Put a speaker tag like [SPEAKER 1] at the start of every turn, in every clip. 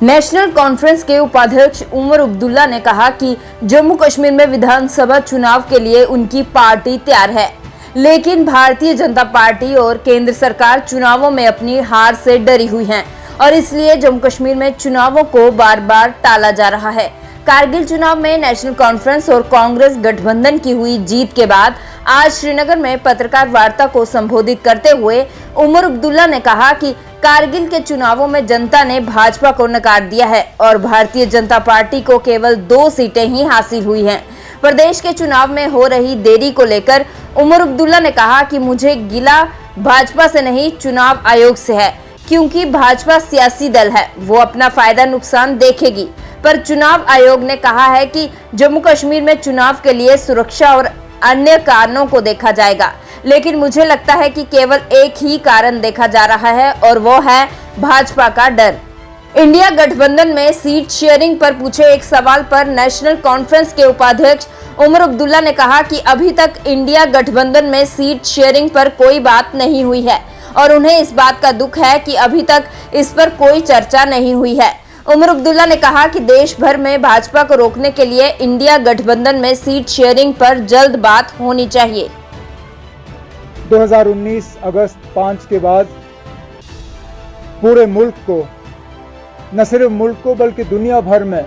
[SPEAKER 1] National conference के उपाध्यक्ष उमर अब्दुल्ला ने कहा कि जम्मू कश्मीर में विधानसभा चुनाव के लिए उनकी पार्टी तैयार है, लेकिन भारतीय जनता पार्टी और केंद्र सरकार चुनावों में अपनी हार से डरी हुई है और इसलिए जम्मू कश्मीर में चुनावों को बार बार टाला जा रहा है। कारगिल चुनाव में नेशनल कॉन्फ्रेंस और कांग्रेस गठबंधन की हुई जीत के बाद आज श्रीनगर में पत्रकार वार्ता को संबोधित करते हुए उमर अब्दुल्ला ने कहा कि कारगिल के चुनावों में जनता ने भाजपा को नकार दिया है और भारतीय जनता पार्टी को केवल 2 सीटें ही हासिल हुई हैं। प्रदेश के चुनाव में हो रही देरी को लेकर उमर अब्दुल्ला ने कहा कि मुझे गिला भाजपा से नहीं, चुनाव आयोग से है, क्योंकि भाजपा सियासी दल है, वो अपना फायदा नुकसान देखेगी। पर चुनाव आयोग ने कहा है कि जम्मू कश्मीर में चुनाव के लिए सुरक्षा और अन्य कारणों को देखा जाएगा, लेकिन मुझे लगता है कि केवल एक ही कारण देखा जा रहा है और वो है भाजपा का डर। इंडिया गठबंधन में सीट शेयरिंग पर पूछे एक सवाल पर नेशनल कॉन्फ्रेंस के उपाध्यक्ष उमर अब्दुल्ला ने कहा कि अभी तक इंडिया गठबंधन में सीट शेयरिंग पर कोई बात नहीं हुई है और उन्हें इस बात का दुख है कि अभी तक इस पर कोई चर्चा नहीं हुई है। उमर अब्दुल्ला ने कहा कि देश भर में भाजपा को रोकने के लिए इंडिया गठबंधन में सीट शेयरिंग पर जल्द बात होनी चाहिए।
[SPEAKER 2] 2019 अगस्त 5 के बाद पूरे मुल्क को, न सिर्फ मुल्क को बल्कि दुनिया भर में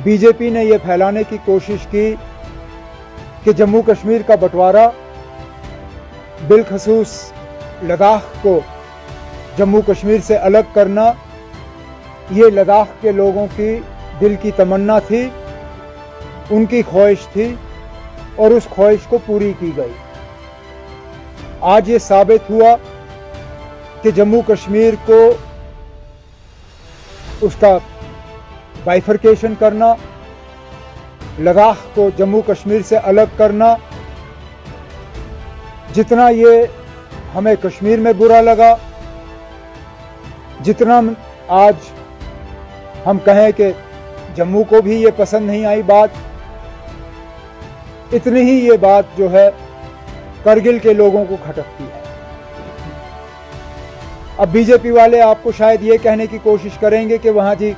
[SPEAKER 2] बीजेपी ने यह फैलाने की कोशिश की कि जम्मू कश्मीर का बंटवारा, बिलखसूस लद्दाख को जम्मू कश्मीर से अलग करना, ये लद्दाख के लोगों की दिल की तमन्ना थी, उनकी ख्वाहिश थी और उस ख्वाहिश को पूरी की गई। आज ये साबित हुआ कि जम्मू कश्मीर को उसका बाइफरकेशन करना, लद्दाख को जम्मू कश्मीर से अलग करना, जितना ये हमें कश्मीर में बुरा लगा, जितना आज हम कहें कि जम्मू को भी ये पसंद नहीं आई बात, इतनी ही ये बात जो है करगिल के लोगों को खटकती है। अब बीजेपी वाले आपको शायद ये कहने की कोशिश करेंगे कि वहां जी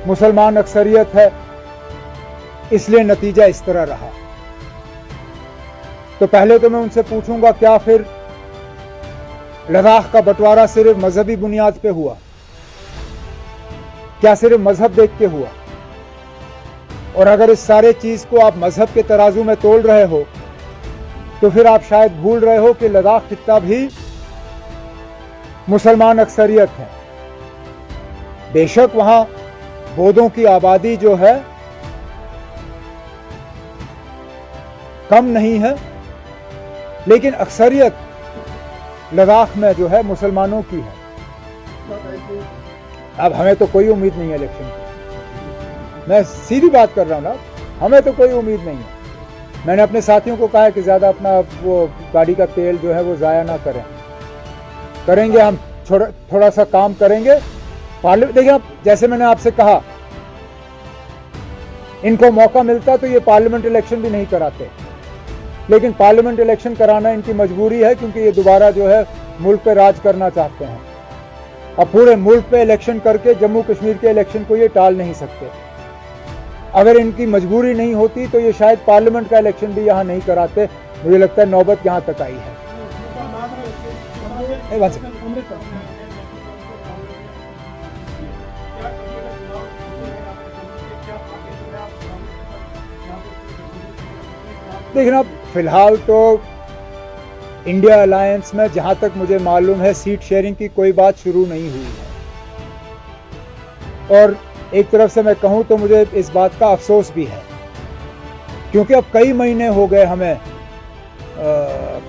[SPEAKER 2] मुसलमान अक्सरियत है, इसलिए नतीजा इस तरह रहा। तो पहले तो मैं उनसे पूछूंगा, क्या फिर लद्दाख का बंटवारा सिर्फ मजहबी बुनियाद पे हुआ? क्या सिर्फ मजहब देख के हुआ? और अगर इस सारे चीज को आप मजहब के तराजू में तोल रहे हो तो फिर आप शायद भूल रहे हो कि लद्दाख खित्ता भी मुसलमान अक्सरियत है। बेशक वहां बौद्धों की आबादी जो है कम नहीं है, लेकिन अक्सरियत लद्दाख में जो है मुसलमानों की है। अब हमें तो कोई उम्मीद नहीं है इलेक्शन की, मैं सीधी बात कर रहा हूं ना, हमें तो कोई उम्मीद नहीं है। मैंने अपने साथियों को कहा है कि ज़्यादा अपना वो गाड़ी का तेल जो है वो ज़ाया ना करेंगे हम थोड़ा सा काम करेंगे। देखिए, आप जैसे मैंने आपसे कहा, इनको मौका मिलता तो ये पार्लियामेंट इलेक्शन भी नहीं कराते, लेकिन पार्लियामेंट इलेक्शन कराना इनकी मजबूरी है क्योंकि ये दोबारा जो है मुल्क पे राज करना चाहते हैं। अब पूरे मुल्क पे इलेक्शन करके जम्मू कश्मीर के इलेक्शन को ये टाल नहीं सकते। अगर इनकी मजबूरी नहीं होती तो ये शायद पार्लियामेंट का इलेक्शन भी यहाँ नहीं कराते। मुझे लगता है नौबत यहाँ तक आई है। देखना, फिलहाल तो इंडिया अलायंस में जहां तक मुझे मालूम है सीट शेयरिंग की कोई बात शुरू नहीं हुई है। और एक तरफ से मैं कहूं तो मुझे इस बात का अफसोस भी है, क्योंकि अब कई महीने हो गए हमें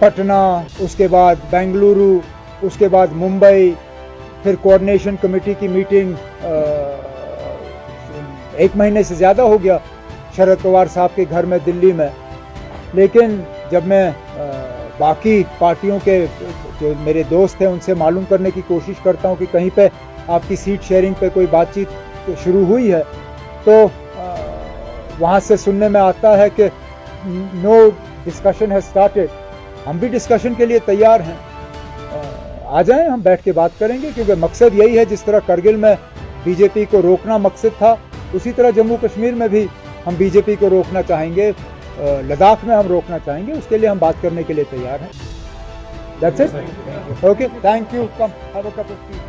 [SPEAKER 2] पटना, उसके बाद बेंगलुरु, उसके बाद मुंबई, फिर कोऑर्डिनेशन कमेटी की मीटिंग 1 महीने से ज़्यादा हो गया शरद पवार साहब के घर में दिल्ली में। लेकिन जब मैं बाकी पार्टियों के जो मेरे दोस्त हैं उनसे मालूम करने की कोशिश करता हूं कि कहीं पे आपकी सीट शेयरिंग पे कोई बातचीत शुरू हुई है, तो वहाँ से सुनने में आता है कि नो डिस्कशन हैज स्टार्टेड। हम भी डिस्कशन के लिए तैयार हैं। आ जाएं, हम बैठ के बात करेंगे, क्योंकि मकसद यही है, जिस तरह करगिल में बीजेपी को रोकना मकसद था, उसी तरह जम्मू कश्मीर में भी हम बीजेपी को रोकना चाहेंगे, लद्दाख में हम रोकना चाहेंगे, उसके लिए हम बात करने के लिए तैयार हैं। That's it. Okay, thank you. Come, have a cup of tea.